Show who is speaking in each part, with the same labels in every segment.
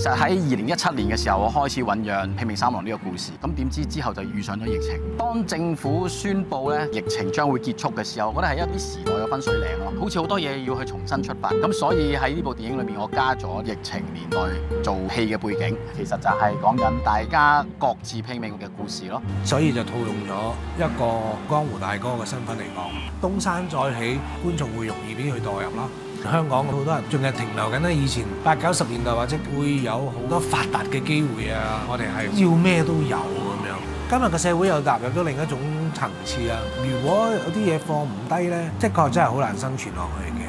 Speaker 1: 實喺2017年嘅時候，我開始醖釀《拼命三郎》呢個故事。咁點知之後就遇上咗疫情。當政府宣布咧疫情將會結束嘅時候，我覺得係一啲時代嘅分水嶺咯。好似好多嘢要去重新出發。咁所以喺呢部電影裏面，我加咗疫情年代做戲嘅背景，其實就係講緊大家各自拼命嘅故事咯。
Speaker 2: 所以就套用咗一個江湖大哥嘅身份嚟講，東山再起，觀眾會容易啲去代入啦。香港好多人仲係停留緊咧，以前80、90年代或者會有好多發達嘅機會啊，我哋係要咩都有咁樣。今日個社會又踏入咗另一種層次啦。如果有啲嘢放唔低咧，的確真係好難生存落去嘅。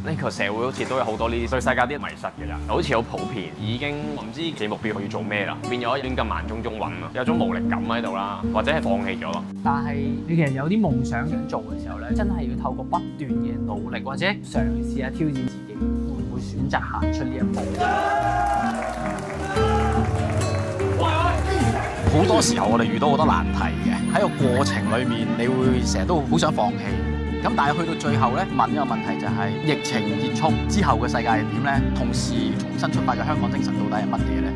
Speaker 3: 呢個社會好似都有好多呢啲對世界啲迷失嘅人，好似好普遍，已經唔知自己目標要做咩啦，變咗亂咁慢中揾咯，有種無力感喺度啦，或者係放棄咗咯。
Speaker 4: 但係你其實有啲夢想想做嘅時候咧，真係要透過不斷嘅努力，或者嘗試下挑戰自己，會唔會選擇行出呢一步？
Speaker 1: 好多時候我哋遇到好多難題嘅，喺個過程裏面，你會成日都好想放棄。咁但係去到最後咧，問一個問題就係疫情結束之後嘅世界係點咧？同時重新出發嘅香港精神到底係乜嘢咧？